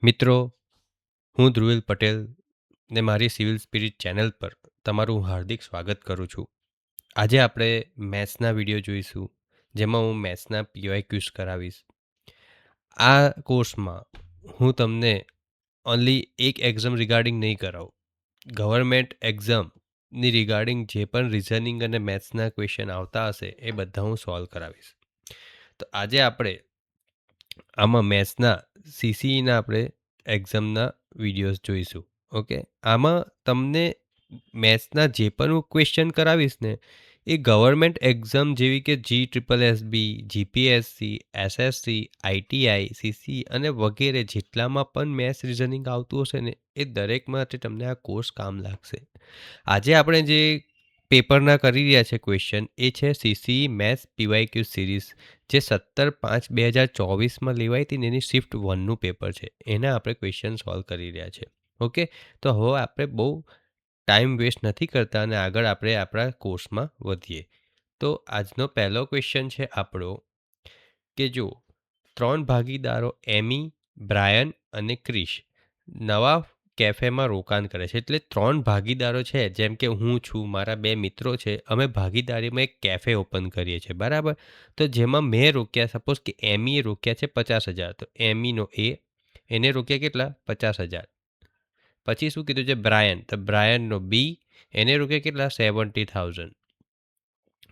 મિત્રો, હું ધ્રુવિલ પટેલ ને મારી સિવિલ સ્પિરિટ ચેનલ પર તમારું હાર્દિક સ્વાગત કરું છું. આજે આપણે મેથ્સના વિડીયો જોઈશું, જેમાં હું મેથ્સના PYQs કરાવીશ. આ કોર્સમાં હું તમને ઓનલી એક એક્ઝામ રિગાર્ડિંગ નહીં કરાવું. ગવર્મેન્ટ એક્ઝામની રિગાર્ડિંગ જે પણ રિઝનિંગ અને મેથ્સના ક્વેશ્ચન આવતા હશે એ બધા હું સોલ્વ કરાવીશ. તો આજે આપણે આમાં મેથ્સના CCEના આપણે એક્ઝામના વિડીયોઝ જોઈશું. ઓકે, આમાં તમને મેથ્સના જે પણ હું ક્વેશ્ચન કરાવીશ ને એ ગવર્મેન્ટ એક્ઝામ જેવી કે GSSB, GPSC, SSC, ITI, CC અને વગેરે જેટલામાં પણ મેથ્સ રિઝનિંગ આવતું હશે ને એ દરેક માટે તમને આ કોર્સ કામ લાગશે. આજે આપણે જે પેપરના કરી રહ્યા છે ક્વેશ્ચન એ છે CCE મેથ્સ PYQ સિરીઝ, જે 17/5/2024માં લેવાઈ હતી ને એની શિફ્ટ 1નું પેપર છે. એના આપણે ક્વેશ્ચન સોલ્વ કરી રહ્યા છે. ઓકે, તો હવે આપણે બહુ ટાઈમ વેસ્ટ નથી કરતા અને આગળ આપણે આપણા કોર્સમાં વધીએ. તો આજનો પહેલો ક્વેશ્ચન છે આપણો કે જો 3 ભાગીદારો એમી, બ્રાયન અને ક્રિશ નવા કેફેમાં રોકાણ કરે છે. એટલે 3 ભાગીદારો છે, જેમ કે હું છું, મારા 2 મિત્રો છે, અમે ભાગીદારીમાં એક કેફે ઓપન કરીએ છીએ, બરાબર? તો જેમાં મેં રોક્યા, સપોઝ કે એમીએ રોક્યા છે 50,000, તો એમીનો એને રોક્યા કેટલા? 50,000. પછી શું કીધું છે બ્રાયન, તો બ્રાયનનો બી, એને રોક્યા કેટલા? 70,000.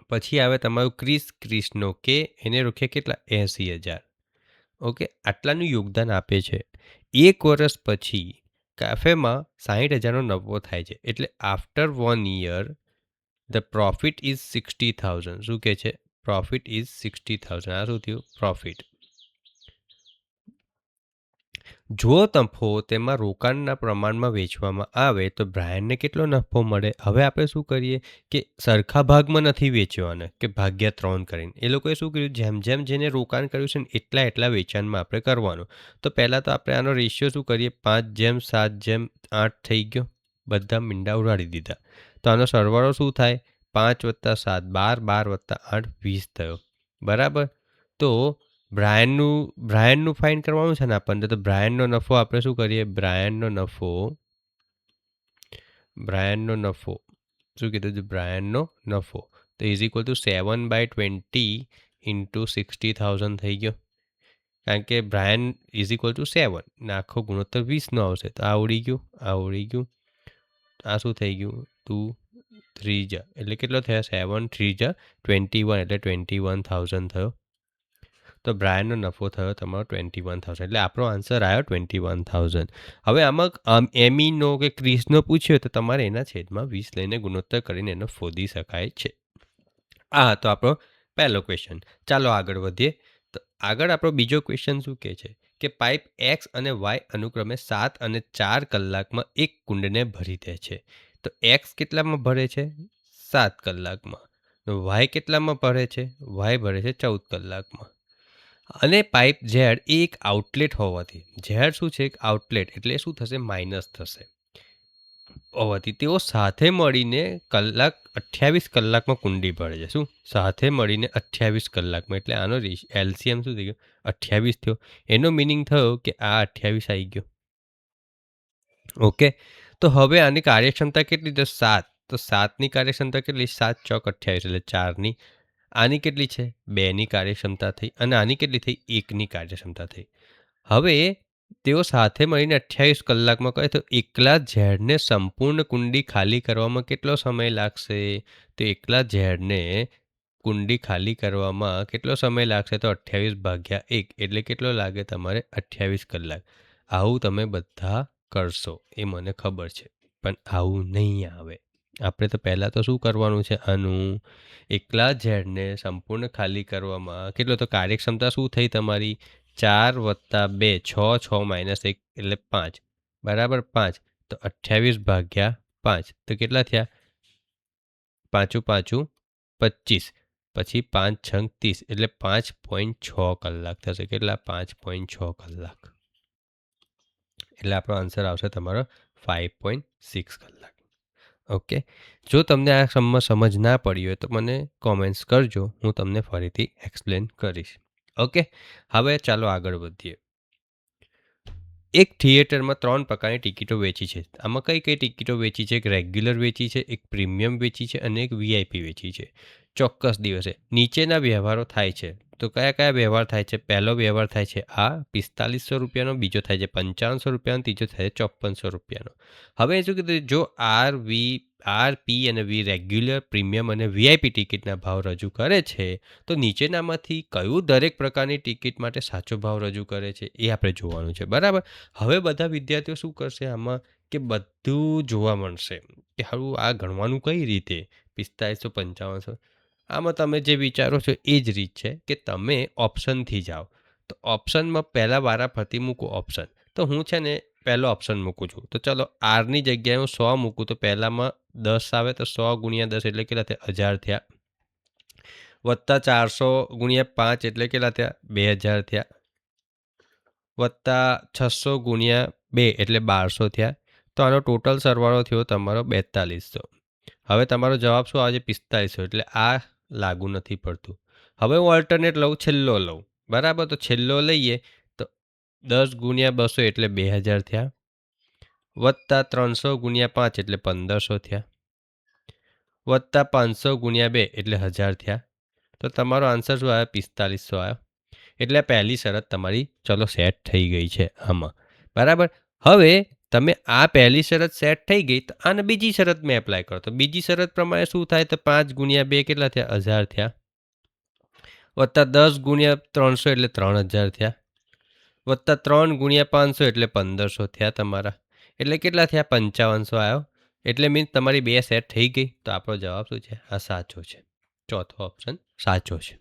પછી આવે તમારું ક્રિશનો કે, એને રોક્યા કેટલા? 80,000. ઓકે, આટલાનું યોગદાન આપે છે. 1 વર્ષ પછી કેફેમાં 60,000નો નફો થાય છે. એટલે after 1 year the profit is 60,000. શું કહે છે? Profit is 60,000. આ શું થયું? પ્રોફિટ. જો નફો તેમાં રોકાણના પ્રમાણમાં વેચવામાં આવે તો બ્રાયનને કેટલો નફો મળે? હવે આપણે શું કરીએ કે સરખા ભાગમાં નથી વેચવાના કે ભાગ્યા 3 કરીને. એ લોકોએ શું કર્યું? જેમ જેમ જેને રોકાણ કર્યું છે ને એટલા વેચાણમાં આપણે કરવાનું. તો પહેલાં તો આપણે આનો રેશિયો શું કરીએ? 5:7:8 થઈ ગયો. બધા મીંડા ઉડાડી દીધા. તો આનો સરવાળો શું થાય? 5 + 7 12, 12 + 8 20 થયો, બરાબર? તો બ્રાયનનું ફાઇન્ડ કરવાનું છે ને આપણને. તો બ્રાયનનો નફો આપણે શું કરીએ? બ્રાયનનો નફો શું કીધું હતું? બ્રાયનનો નફો તો ઇઝ ઇક્વલ ટુ 7/20 × 60,000 થઈ ગયો. કારણ કે બ્રાયન ઇઝ ઇક્વલ ટુ 7 ને આખો ગુણોત્તર 20નો આવશે. તો આ ઉડી ગયું. આ શું થઈ ગયું? 2 3 જા એટલે કેટલો થયા? 7 3 જા 21 એટલે 21,000 થયો. તો બ્રાયનનો નફો થયો તમારો 21,000. એટલે આપણો આન્સર આવ્યો 21,000. હવે આમાં એમીનો કે ક્રિશનો પૂછ્યો તો તમારે એના છેદમાં 20 લઈને ગુણોત્તર કરીને એનો શોધી શકાય છે. આ તો આપણો પહેલો ક્વેશ્ચન. ચાલો આગળ વધીએ. તો આગળ આપણો બીજો ક્વેશ્ચન શું કહે છે કે પાઇપ એક્સ અને વાય અનુક્રમે 7 અને 4 કલાકમાં એક કુંડને ભરી દે છે. તો એક્સ કેટલામાં ભરે છે? 7 કલાકમાં. વાય કેટલામાં ભરે છે? વાય ભરે છે 14 કલાકમાં. અને પાઇપ ઝેડ એ એક આઉટલેટ હોવાથી, ઝેડ શું છે? એક આઉટલેટ, એટલે શું થશે? માઇનસ થશે. હોવાથી તેઓ સાથે મળીને 28 કલાકમાં કુંડી ભરે છે. શું? સાથે મળીને 28 કલાકમાં. એટલે આનો LCM શું થઈ ગયો? 28 થયો. એનો મિનિંગ થયો કે આ 28 આવી ગયો. ઓકે, તો હવે આની કાર્યક્ષમતા કેટલી? તો 7. તો 7ની કાર્યક્ષમતા કેટલી? 7 × 28 એટલે 4ની. આની કેટલી છે? 2ની કાર્યક્ષમતા થઈ. અને આની કેટલી થઈ? 1ની કાર્યક્ષમતા થઈ. હવે તેઓ સાથે મળીને 28 કલાકમાં કહે તો એકલા ઝેડને સંપૂર્ણ કુંડી ખાલી કરવામાં કેટલો સમય લાગશે? તો એકલા ઝેડને કુંડી ખાલી કરવામાં કેટલો સમય લાગશે? તો 28/1 એટલે કેટલો લાગે તમારે? 28 કલાક. આવું તમે બધા કરશો એ મને ખબર છે, પણ આવું નહીં આવે. આપણે તો પહેલાં તો શું કરવાનું છે? આનું એકલા ઝેડને સંપૂર્ણ ખાલી કરવામાં કેટલો? તો કાર્યક્ષમતા શું થઈ તમારી? 4 + 2 6 6 - 1 એટલે 5, બરાબર? 5 તો 28/5 તો કેટલા થયા? 5 × 5 = 25. પછી 5 × 6 = 30 એટલે 5.6 કલાક થશે. કેટલા? 5.6 કલાક. એટલે આપણો આન્સર આવશે તમારો 5.6 કલાક. ઓકે, જો તમને આ સમજ ના પડી હોય તો મને કોમેન્ટ્સ કરજો, હું તમને ફરીથી એક્સપ્લેન કરીશ. ઓકે, હવે ચાલો આગળ વધીએ. એક થિયેટરમાં 3 પ્રકારની ટિકિટો વેચી છે. આમાં કઈ ટિકિટો વેચી છે? એક રેગ્યુલર વેચી છે, એક પ્રીમિયમ વેચી છે અને એક વીઆઈપી વેચી છે. ચોક્કસ દિવસે નીચેના વ્યવહારો થાય છે. તો કયા વ્યવહાર થાય છે? પહેલો વ્યવહાર થાય છે આ ₹4500, બીજો થાય છે ₹5500, ત્રીજો થાય છે ₹5400. હવે શું કીધું? જો આર, પી અને વી રેગ્યુલર, પ્રીમિયમ અને વીઆઈપી ટિકિટના ભાવ રજૂ કરે છે, તો નીચેનામાંથી કયું દરેક પ્રકારની ટિકિટ માટે સાચો ભાવ રજૂ કરે છે એ આપણે જોવાનું છે. બરાબર. હવે બધા વિદ્યાર્થીઓ શું કરશે આમાં કે બધું જોવા મળશે કે હારું આ ગણવાનું કઈ રીતે 4500 5500. આમાં તમે જે વિચારો છો એ જ રીત છે કે તમે ઓપ્શનથી જાઓ. તો ઓપ્શનમાં પહેલાં વારાફરતી મૂકો ઓપ્શન. તો હું છે ને પહેલો ઓપ્શન મૂકું છું. તો ચલો આરની જગ્યાએ હું 100 મૂકું તો પહેલામાં 10 આવે તો 100 ગુણ્યા 10 એટલે કેટલા થયા? 1000 થયા. વત્તા 400 ગુણ્યા 5 એટલે કેટલા થયા? 2000 થયા. વત્તા 600 ગુણ્યા 2 એટલે 1200 થયા. તો આનો ટોટલ સરવાળો થયો તમારો 4200. હવે તમારો જવાબ શું આવે છે? 4500. એટલે આ લાગુ નથી પડતું. હવે હું ઓલ્ટરનેટ લઉં, છેલ્લો લઉં. બરાબર. તો છેલ્લો લઈએ તો 10 ગુણ્યા 200 એટલે 2000 થયા. વત્તા 300 ગુણ્યા 5 એટલે 1500 થયા. વત્તા 500 ગુણ્યા 2 એટલે 1000 થયા. તો તમારો આન્સર શું આવ્યો? 4500 આવ્યો. એટલે પહેલી શરત તમારી ચલો સેટ થઈ ગઈ છે આમાં. બરાબર. હવે તમે આ પહેલી શરત સેટ થઈ ગઈ તો આને બીજી શરત મેં એપ્લાય કરો. તો બીજી શરત પ્રમાણે શું થાય? તો 5 ગુણ્યા 2 કેટલા થયા? 1000 થયા. વત્તા 10 ગુણ્યા 300 એટલે 3000 થયા. વત્તા 3 ગુણ્યા 500 એટલે 1500 થયા તમારા. એટલે કેટલા થયા? 5500 આવ્યો. એટલે મીન્સ તમારી બે સેટ થઈ ગઈ. તો આપણો જવાબ શું છે? આ સાચો છે. ચોથો ઓપ્શન સાચો છે.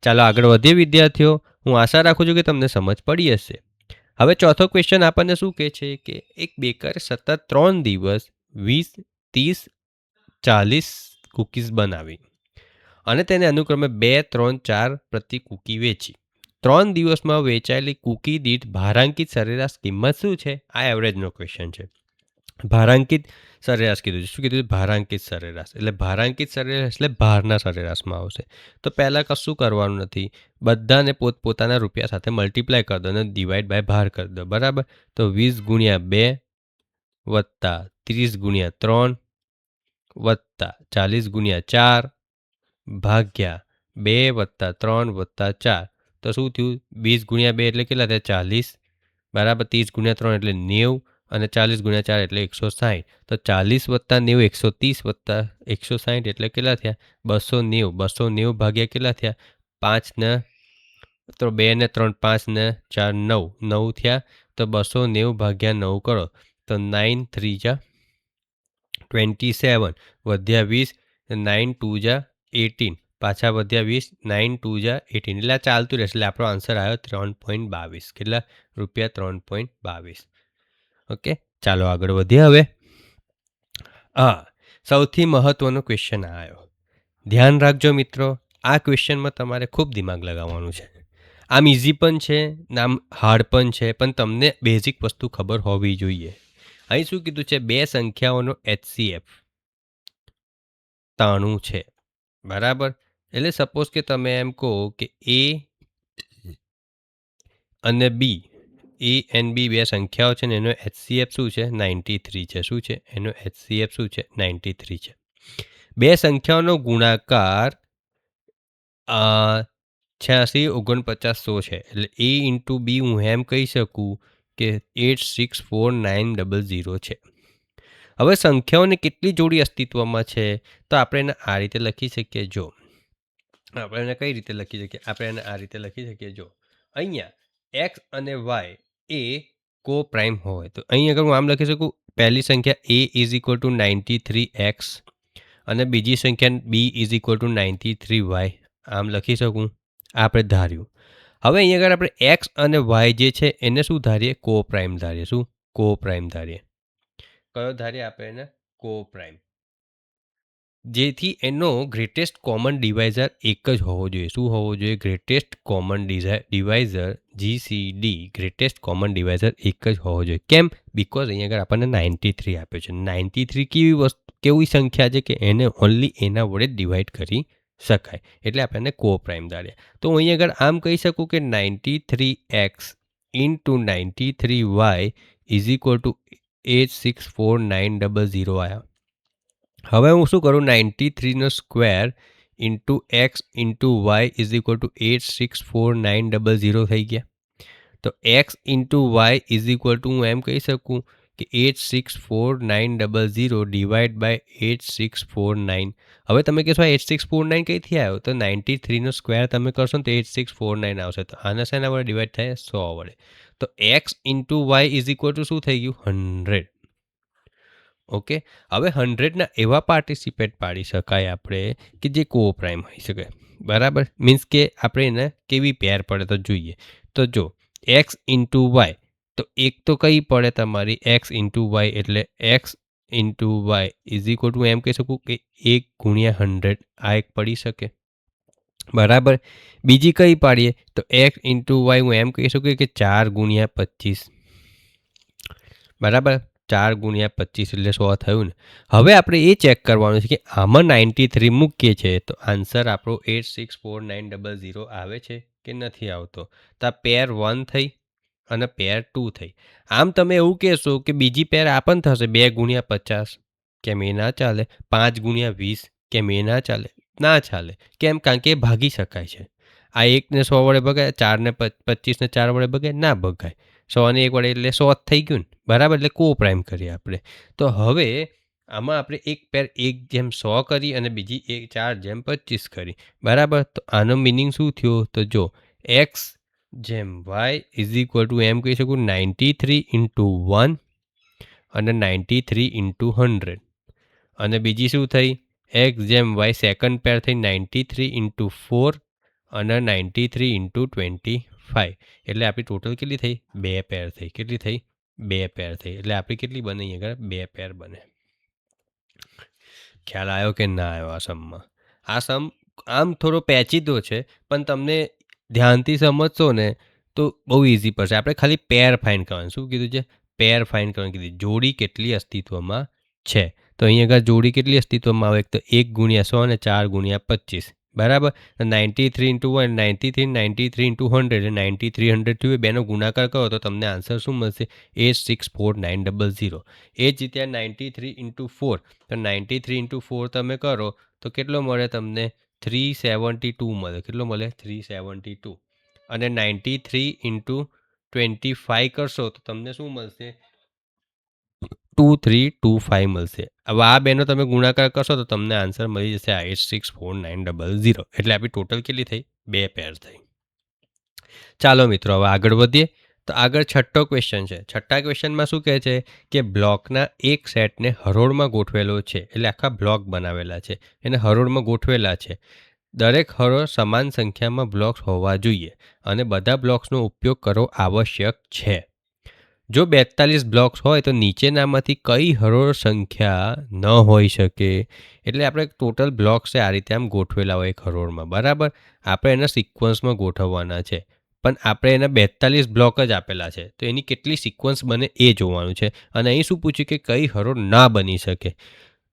ચાલો આગળ વધીએ વિદ્યાર્થીઓ. હું આશા રાખું છું કે તમને સમજ પડી હશે. હવે ચોથો ક્વેશ્ચન આપણને શું કહે છે કે એક બેકરે સતત 3 દિવસ 20, 30, 40 કૂકીઝ બનાવી અને તેને અનુક્રમે 2, 3, 4 પ્રતિ કૂકી વેચી. 3 દિવસમાં વેચાયેલી કૂકી દીઠ ભારાંકિત સરેરાશ કિંમત શું છે? આ એવરેજનો ક્વેશ્ચન છે. ભારાંકિત સરેરાશ કીધું છે. શું કીધું છે? ભારાંકિત સરેરાશ. એટલે ભારાંકિત સરેરાશ એટલે ભારના સરેરાશમાં આવશે. તો પહેલાં કશું કરવાનું નથી. બધાને પોતપોતાના રૂપિયા સાથે મલ્ટીપ્લાય કરી દો અને ડિવાઈડ બાય ભાર કરી દો. બરાબર. તો 20 ગુણ્યા 2 વત્તા 30 ગુણ્યા 3 વત્તા 40 ગુણ્યા 4 ભાગ્યા 2 વત્તા 3 વત્તા 4. તો શું થયું? 20 ગુણ્યા 2 એટલે કેટલા થયા? 40. બરાબર. 30 ગુણ્યા 3 એટલે 90 અને 40 ગુણ્યા 4 એટલે 160. તો 40 વત્તા 90 130 વત્તા 160 એટલે કેટલા થયા? 290. 290 ભાગ્યા કેટલા થયા? 5 ને તો 2 ને 3 5 ને 4 9 9 થયા. તો 290 ભાગ્યા 9 કરો તો 9 3 જા 27 વધ્યા 20 9 2 જા 18 પાછા વધ્યા 20 9 2 જા 18 એટલે આ ચાલતું રહેશે. એટલે આપણો આન્સર આવ્યો 3.22. કેટલા રૂપિયા? 3.22. ઓકે. ચાલો આગળ વધીએ હવે. હા, સૌથી મહત્વનો ક્વેશ્ચન આવ્યો. ધ્યાન રાખજો મિત્રો, આ ક્વેશ્ચનમાં તમારે ખૂબ દિમાગ લગાવવાનું છે. આમ ઇઝી પણ છે, આમ હાર્ડ પણ છે, પણ તમને બેઝિક વસ્તુ ખબર હોવી જોઈએ. અહીં શું કીધું છે? બે સંખ્યાઓનો HCF 93 છે. બરાબર. એટલે સપોઝ કે તમે એમ કહો કે A અને B, A and B બે સંખ્યાઓ છે ને એનો HCF શું છે? 93 છે. શું છે? એનો HCF શું છે? 93 છે. બે સંખ્યાઓનો ગુણાકાર 86 49 100 છે. એટલે A ઇન્ટુ B હું એમ કહી શકું કે 864900 છે. હવે સંખ્યાઓની કેટલી જોડી અસ્તિત્વમાં છે? તો આપણે એને આ રીતે લખી શકીએ. જો આપણે એને કઈ રીતે લખી શકીએ? આપણે એને આ રીતે લખી શકીએ. જો અહીંયા એક્સ અને વાય એ કો પ્રાઇમ હોય તો અહીં અગર હું આમ લખી શકું, પહેલી સંખ્યા A is equal two 93x અને બીજી સંખ્યા B is equal two 93y આમ લખી શકું. આપણે ધાર્યું. હવે અહીં આગળ આપણે એક્સ અને વાય જે છે એને શું ધારીએ? કો પ્રાઇમ ધારીએ. શું? કો પ્રાઇમ ધારીએ. કયો ધારીએ આપણે એને? કો પ્રાઇમ. જેથી એનો ગ્રેટેસ્ટ કોમન ડિવાઇઝર એક જ હોવો જોઈએ. શું હોવો જોઈએ? Greatest common divisor GCD greatest common divisor એક જ હોવો જોઈએ. કેમ? બિકોઝ અહીંયા આગળ આપણને 93 આપ્યો છે. 93 કેવી સંખ્યા છે કે એને ઓનલી એના વડે ડિવાઈડ કરી શકાય. એટલે આપણે એને કો પ્રાઇમ ધારીએ. તો હું અહીંયા આગળ આમ કહી શકું કે 93x into 93y is equal to 864900 આવ્યા. હવે હું શું કરું, 93નો square into X into Y is equal to 864900 થઈ ગયા. તો X into Y is equal to હું એમ કહી શકું કે 864900 ડિવાઈડ બાય 8649. હવે તમે કહેશો 8649 કઈથી આવ્યો, તો 93નો સ્ક્વેર તમે કરશો ને તો 8649 આવશે. તો આના શેના વડે ડિવાઈડ થાય, 100 વડે. તો X into Y is equal to શું થઈ ગયું, 100. ઓકે, હવે 100ના એવા પાર્ટિસિપેટ પાડી શકાય આપણે કે જે કો પ્રાઇમ હોઈ શકે. બરાબર, મીન્સ કે આપણે એને કેવી પેર પડે તો જોઈએ. તો જો એક્સ ઇન્ટુ વાય, તો એક તો કઈ પડે તમારી એક્સ ઇન્ટુ વાય, એટલે X into Y is equal to એમ કહી શકું કે 1/100 આ એક પડી શકે. બરાબર, બીજી કઈ પાડીએ તો એક્સ ઇન્ટુ વાય હું એમ કહી શકું કે 4/25. બરાબર, 4/25 એટલે 100 થયું ને. હવે આપણે એ ચેક કરવાનું છે કે આમાં 93 મૂકીએ છીએ તો આન્સર આપણો 864900 આવે છે કે નથી આવતો. તો આ પેર 1 થઈ અને પેર 2 થઈ. આમ તમે એવું કહેશો કે બીજી પેર આ પણ થશે 2/50, કેમ એ ના ચાલે. 5/20, કેમ એ ના ચાલે. ના ચાલે, કેમ, કારણ કે એ ભાગી શકાય છે. આ 1ને 100 વડે ભગાય, 4ને 25ને 4 વડે ભગાય, ના ભગાય. 100ને 1 વડે એટલે 100 થઈ ગયું ને. બરાબર, એટલે કો પ્રાઇમ કરીએ આપણે. તો હવે આમાં આપણે એક પેર 1/100 કરી અને બીજી 4/25 કરી. બરાબર, તો આનો મિનિંગ શું થયો, તો જો એક્સ જેમ વાય ઇઝ ઇક્વલ ટુ એમ કહી શકું 93 ઇન્ટુ 1 અને 93 ઇન્ટુ 100. અને બીજી શું થઈ, એક્સ જેમ વાય સેકન્ડ પેર થઈ 93 ઇન્ટુ 4 અને 93 ઇન્ટુ 25. એટલે આપણી ટોટલ કેટલી થઈ, 2 પેર થઈ. કેટલી થઈ, 2 પેર થઈ. એટલે આપણી કેટલી બને, અહીંયા આગળ 2 પેર બને. ખ્યાલ આવ્યો કે ના આવ્યો આ સમમાં? આ સમ આમ થોડો પેચીદો છે, પણ તમને ધ્યાનથી સમજશો ને તો બહુ ઇઝી પડશે. આપણે ખાલી પેર ફાઇન્ડ કરવાનું. શું કીધું છે, પેર ફાઇન્ડ કરવાનું કીધું. જોડી કેટલી અસ્તિત્વમાં છે, તો અહીંયા આગળ જોડી કેટલી અસ્તિત્વમાં આવે, તો 1/100 અને 4/25. બરાબર, 93 ઇન્ટુ 1 93, 93 ઇન્ટુ 100 એટલે 9300 થયું. બેનો ગુણાકાર કરો તો તમને આન્સર શું મળશે, 864900. એ જ રીતે 93 ઇન્ટુ 4, તો 93 ઇન્ટુ 4 તમે કરો તો કેટલો મળે તમને, 372 મળે. કેટલો મળે, 372. અને 93 ઇન્ટુ 25 કરશો તો તમને શું મળશે, 2325 મળશે. હવે આ બેનો તમે ગુણાકાર કરશો તો તમને આન્સર મળી જશે 864900. એટલે આપણી ટોટલ કેટલી થઈ, 2 પેર થઈ. ચાલો મિત્રો, હવે આગળ વધીએ. તો આગળ છઠ્ઠો ક્વેશ્ચન છે. છઠ્ઠા ક્વેશ્ચનમાં શું કહે છે કે બ્લોકના એક સેટને હરોળમાં ગોઠવેલો છે. એટલે આખા બ્લોક બનાવેલા છે, એને હરોળમાં ગોઠવેલા છે. દરેક હરોળ સમાન સંખ્યામાં બ્લોક્સ હોવા જોઈએ અને બધા બ્લોક્સનો ઉપયોગ કરવો આવશ્યક છે. જો 42 બ્લોક્સ હોય તો નીચેનામાંથી કઈ હરોળ સંખ્યા ન હોઈ શકે. એટલે આપણે ટોટલ બ્લોક્સ છે આ રીતે આમ ગોઠવેલા હોય એક હરોળમાં. બરાબર, આપણે એના સિક્વન્સમાં ગોઠવવાના છે. પણ આપણે એના 42 બ્લોક જ આપેલા છે, તો એની કેટલી સિક્વન્સ બને એ જોવાનું છે. અને અહીં શું પૂછ્યું કે કઈ હરોળ ના બની શકે.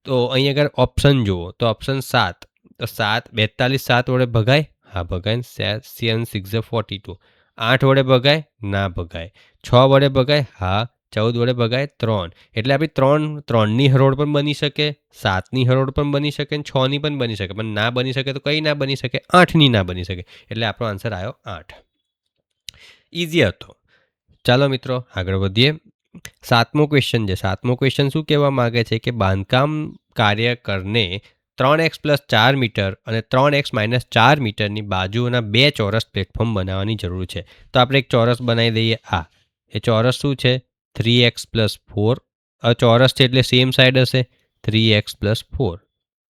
તો અહીં આગળ ઓપ્શન જુઓ તો ઓપ્શન 7. તો 42 7 વડે ભગાય, હા ભગાય. 7 6 42. 8 વડે ભગાય, ના ભગાય. 6 વડે ભગાય, હા. 14 વડે ભગાય, 3. એટલે આપણી 3ની હરોળ પણ બની શકે, 7ની હરોળ પણ બની શકે, 6ની પણ બની શકે. પણ ના બની શકે તો કઈ ના બની શકે, 8ની ના બની શકે. એટલે આપણો આન્સર આવ્યો 8. ઇઝી હતો. ચાલો મિત્રો આગળ વધીએ. 7મો ક્વેશ્ચન છે. 7મો ક્વેશ્ચન શું કહેવા માગે છે કે બાંધકામ કાર્યકરને 3x + 4 મીટર અને 3x - 4 મીટરની બાજુઓના 2 ચોરસ પ્લેટફોર્મ બનાવવાની જરૂર છે. તો આપણે એક ચોરસ બનાવી દઈએ. એ ચોરસ શું છે, 3x + 4. ચોરસ છે એટલે સેમ સાઈડ હશે, 3x + 4.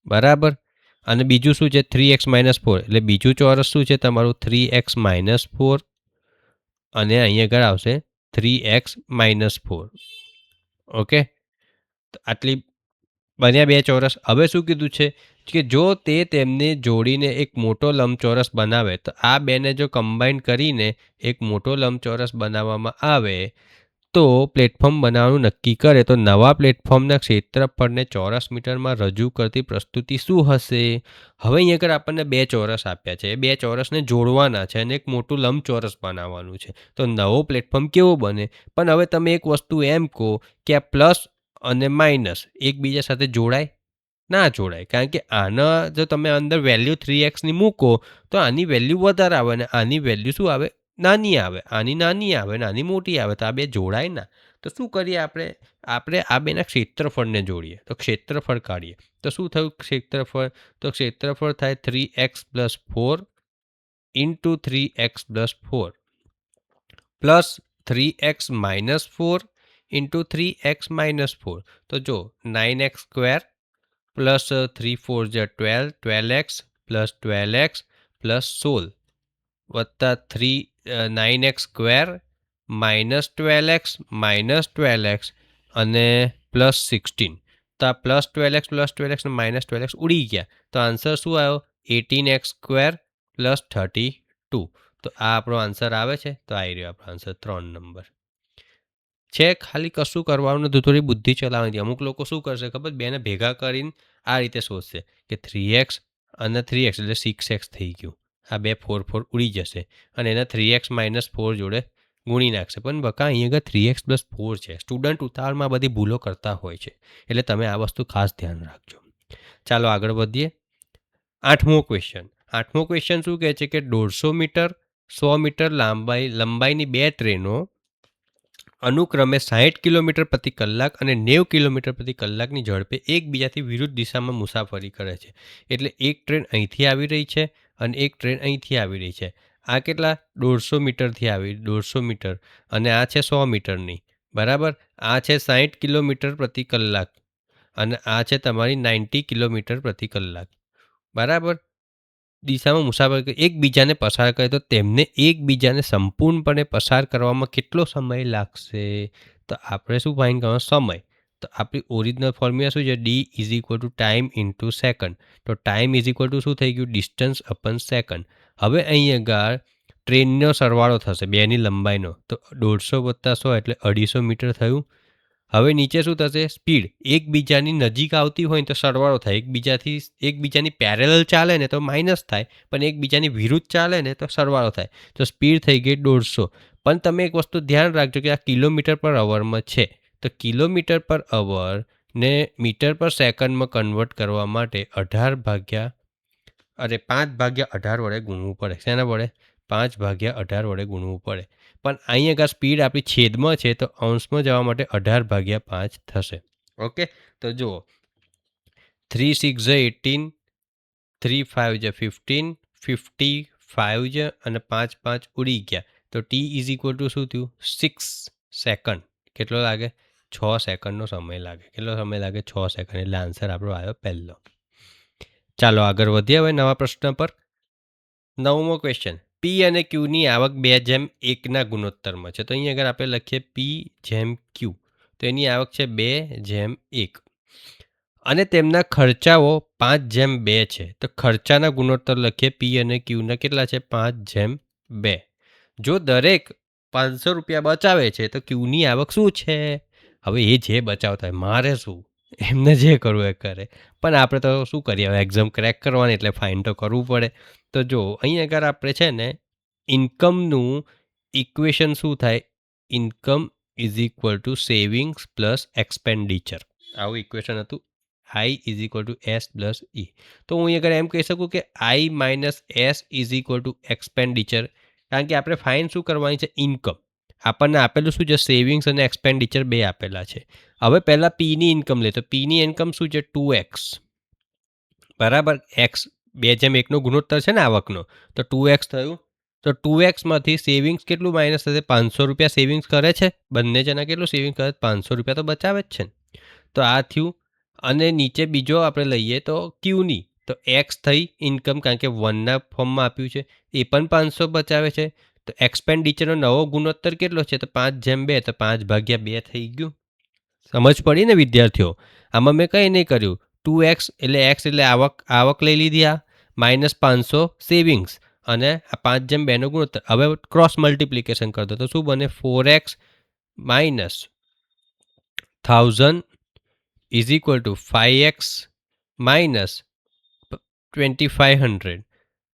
બરાબર, અને બીજું શું છે, 3x - 4. એટલે બીજું ચોરસ શું છે તમારું, 3x - 4. અને અહીં આગળ આવશે 3x - 4. ઓકે, તો આટલી બન્યા 2 ચોરસ. હવે શું કીધું છે કે જો તે તેમને જોડીને એક મોટો લંબચોરસ બનાવે, તો આ બેને જો કમ્બાઈન કરીને એક મોટો લંબચોરસ બનાવવામાં આવે તો પ્લેટફોર્મ બનાવવાનું નક્કી કરે તો નવા પ્લેટફોર્મના ક્ષેત્રફળને ચોરસ મીટરમાં રજૂ કરતી પ્રસ્તુતિ શું હશે? હવે અહીં આગળ આપણને 2 ચોરસ આપ્યા છે. એ 2 ચોરસને જોડવાના છે અને એક મોટું લંબચોરસ બનાવવાનું છે. તો નવો પ્લેટફોર્મ કેવો બને? પણ હવે તમે એક વસ્તુ એમ કહો કે આ પ્લસ અને માઇનસ એકબીજા સાથે જોડાય? ના જોડાય. કારણ કે આના જો તમે અંદર વેલ્યુ 3x મૂકો તો આની વેલ્યુ વધારે આવે અને આની વેલ્યુ શું આવે? નાની આવે. આની નાની આવે અને આની મોટી આવે. તો આ 2 જોડાય ના. તો શું કરીએ આપણે? આપણે આ બેના ક્ષેત્રફળને જોડીએ. તો ક્ષેત્રફળ કાઢીએ. તો શું થયું ક્ષેત્રફળ? તો ક્ષેત્રફળ થાય 3x + 4 * 3x + 4 plus 3x - 4 * 3x - 4. તો જો 9x² plus 3 * 4 = 12, 12x plus 12x plus 16 વત્તા 9x² minus 12x minus 12x અને પ્લસ 16. તો આ પ્લસ 12x અને માઇનસ 12x ઉડી ગયા. તો આન્સર શું આવ્યો? 18x² plus 32. તો આ આપણો આન્સર આવે છે. તો આવી રહ્યો આપણો આન્સર 3 નંબર છે. ખાલી કશું કરવાનું નથી, થોડી બુદ્ધિ ચલાવવાની. અમુક લોકો શું કરશે ખબર? બેને ભેગા કરીને આ રીતે સોચશે કે 3x અને 3x એટલે 6x થઈ ગયું. આ 2 4 4 ઉડી જશે અને એના 3x - 4 જોડે ગુણી નાખશે. પણ બકા અહીં આગળ 3x + 4 છે. સ્ટુડન્ટ ઉતાવળમાં બધી ભૂલો કરતા હોય છે. એટલે તમે આ વસ્તુ ખાસ ધ્યાન રાખજો. ચાલો આગળ વધીએ. 8મો ક્વેશ્ચન. 8મો ક્વેશ્ચન શું કહે છે કે 150 મીટર 100 મીટર લંબાઈની 2 ટ્રેનો અનુક્રમે 60 કિલોમીટર પ્રતિ કલાક અને 90 કિલોમીટર પ્રતિ કલાકની ઝડપે એકબીજાથી વિરુદ્ધ દિશામાં મુસાફરી કરે છે. એટલે એક ટ્રેન અહીંથી આવી રહી છે અને એક ટ્રેન અહીંથી આવી રહી છે. આ કેટલા? 150 મીટરથી આવી 150 મીટર અને આ છે 100 મીટરની, બરાબર. આ છે 60 કિલોમીટર પ્રતિ કલાક અને આ છે તમારી 90 કિલોમીટર પ્રતિ કલાક, બરાબર. દિશામાં મુસાફરી એકબીજાને પસાર કરે તો તેમને એકબીજાને સંપૂર્ણપણે પસાર કરવામાં કેટલો સમય લાગશે? તો આપણે શું ફાઇન્ડ કરવાનો? સમય. તો આપણી ઓરિજિનલ ફોર્મ્યુલા શું છે? D = time * second. તો ટાઈમ = શું થઈ ગયું? Distance upon second. હવે અહીં આગળ ટ્રેનનો સરવાળો થશે બેની લંબાઈનો. તો 150 + 100 એટલે 250 મીટર થયું. હવે નીચે શું થશે? સ્પીડ. એકબીજાની નજીક આવતી હોય ને તો સરવાળો થાય. એકબીજાની પેરેલલ ચાલે ને તો માઇનસ થાય, પણ એકબીજાની વિરુદ્ધ ચાલે ને તો સરવાળો થાય. તો સ્પીડ થઈ ગઈ 150. પણ તમે એક વસ્તુ ધ્યાન રાખજો કે આ કિલોમીટર પર અવરમાં છે. તો કિલોમીટર પર અવર ને મીટર પર સેકન્ડમાં કન્વર્ટ કરવા માટે 5/18 વડે ગુણવું પડે. શેના વડે? 5/18 વડે ગુણવું પડે. પણ અહીં આગળ સ્પીડ આપણી છેદમાં છે તો અંશમાં જવા માટે 18/5 થશે. ઓકે. તો જુઓ 3 * 6 = 18, 3 * 5 = 15, 55 અને 5 * 5 ઉડી ગયા. તો t = શું થયું? 6 સેકન્ડ. કેટલો લાગે? 6 સેકન્ડનો સમય લાગે. કેટલો સમય લાગે? 6 સેકન્ડ. એટલે આન્સર આપણો આવ્યો પહેલો. ચાલો આગળ વધીએ હવે નવા પ્રશ્ન પર. 9મો ક્વેશ્ચન. P અને Qની આવક 2:1 ગુણોત્તરમાં છે. તો અહીં આગળ આપણે લખીએ P/Q. તો એની આવક છે 2:1 અને તેમના ખર્ચાઓ 5/2 છે. તો ખર્ચાના ગુણોત્તર લખીએ P અને Qના કેટલા છે? 5/2. જો દરેક 500 રૂપિયા બચાવે છે તો Qની આવક શું છે? હવે એ જે બચાવતા હોય, મારે શું? એમને જે કરવું એ કરે. પણ આપણે તો શું કરીએ? હવે એક્ઝામ ક્રેક કરવાની એટલે ફાઇન તો કરવું પડે. તો જો અહીં આગળ આપણે છે ને ઇન્કમનું ઇક્વેશન શું થાય? Income = savings plus expenditure. આવું ઇક્વેશન હતું. I = S + E. તો હું અહીં આગળ એમ કહી શકું કે I - S = એક્સપેન્ડિચર. કારણ કે આપણે ફાઇન શું કરવાની છે? ઇન્કમ. આપણને આપેલું શું છે? સેવિંગ્સ અને એક્સપેન્ડિચર 2 આપેલા છે. હવે પહેલાં Pની ઇન્કમ લે. તો Pની ઇન્કમ શું છે? 2x, બરાબર. x 2/1 ગુણોત્તર છે ને આવકનો. તો 2x થયું. તો 2xમાંથી સેવિંગ્સ કેટલું માઇનસ થશે? 500 રૂપિયા સેવિંગ્સ કરે છે. બંને જણા કેટલું સેવિંગ કરે? 500 રૂપિયા તો બચાવે જ છે ને. તો આ થયું. અને નીચે બીજો આપણે લઈએ તો Qની. તો x થઈ ઇન્કમ, કારણ કે 1ના ફોર્મમાં આપ્યું છે. એ પણ 500 બચાવે છે. તો એક્સપેન્ડિચરનો નવો ગુણોત્તર કેટલો છે? તો 5/2. તો 5/2 થઈ ગયું. સમજ પડી ને વિદ્યાર્થીઓ? આમાં મેં કંઈ નહીં કર્યું. 2x એટલે x એટલે આવક લઈ લીધી, આ -500 સેવિંગ્સ અને આ 5/2 ગુણોત્તર. હવે ક્રોસ મલ્ટિપ્લિકેશન કરી દો તો શું બને? 4x minus 1000 is equal two 5x minus 2500.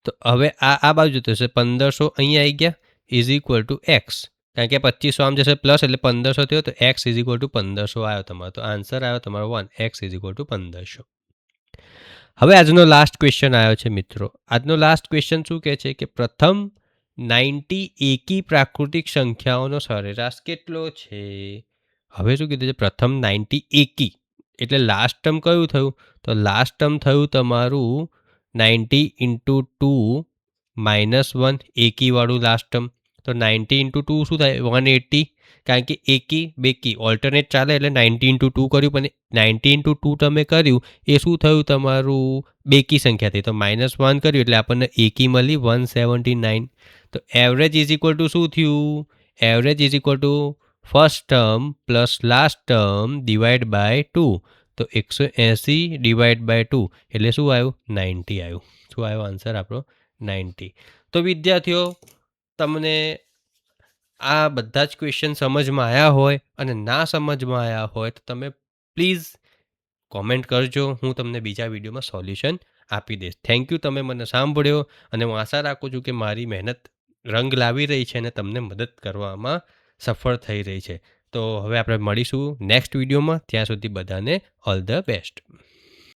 તો હવે આ બાજુ થશે 1500 અહીંયા આવી ગયા ઇઝ ઇક્વલ ટુ એક્સ, કારણ કે 2500 આમ જશે પ્લસ એટલે 1500 થયો, તો એક્સ ઇઝ ઇક્વલ ટુ 1500 આવ્યો તમારો. તો આન્સર આવ્યો તમારો 1, એક્સ ઇઝ ઇક્વલ ટુ 1500. હવે આજનો લાસ્ટ ક્વેશ્ચન આવ્યો છે મિત્રો. આજનો લાસ્ટ ક્વેશ્ચન શું કહે છે કે પ્રથમ 90 એકી પ્રાકૃતિક સંખ્યાઓનો સરેરાશ કેટલો છે. હવે શું કીધું છે પ્રથમ 90 એકી એટલે લાસ્ટ ટર્મ કયું થયું, તો લાસ્ટ ટર્મ થયું તમારું 90 ઇન્ટુ 2 -1 એકીવાળું લાસ્ટ ટર્મ. તો 90 ઇન્ટુ 2 શું થાય 180, કારણ કે એકી બેકી ઓલ્ટરનેટ ચાલે એટલે 90 ઇન્ટુ 2 કર્યું, પણ 90 ઇન્ટુ 2 તમે કર્યું એ શું થયું તમારું બેકી સંખ્યા થઈ, તો -1 કર્યું એટલે આપણને એકી મળી 179. તો એવરેજ ઇઝ ઇક્વલ ટુ શું થયું, average is equal to first term plus last term divide by 2. તો 180 ડિવાઈડ બાય 2 એટલે શું આવ્યું 90 આવ્યું. શું આવ્યો આન્સર આપણો 90. તો વિદ્યાર્થીઓ તમને આ બધા જ ક્વેશ્ચન સમજમાં આવ્યા હોય અને ના સમજમાં આવ્યા હોય તો તમે પ્લીઝ કોમેન્ટ કરજો, હું તમને બીજા વિડીયોમાં સોલ્યુશન આપી દઈશ. થેન્ક યુ, તમે મને સાંભળ્યો અને હું આશા રાખું છું કે મારી મહેનત રંગ લાવી રહી છે અને તમને મદદ કરવામાં સફળ થઈ રહી છે. તો હવે આપણે મળીશું નેક્સ્ટ વિડીયોમાં. ત્યાં સુધી બધાને ઓલ ધ બેસ્ટ.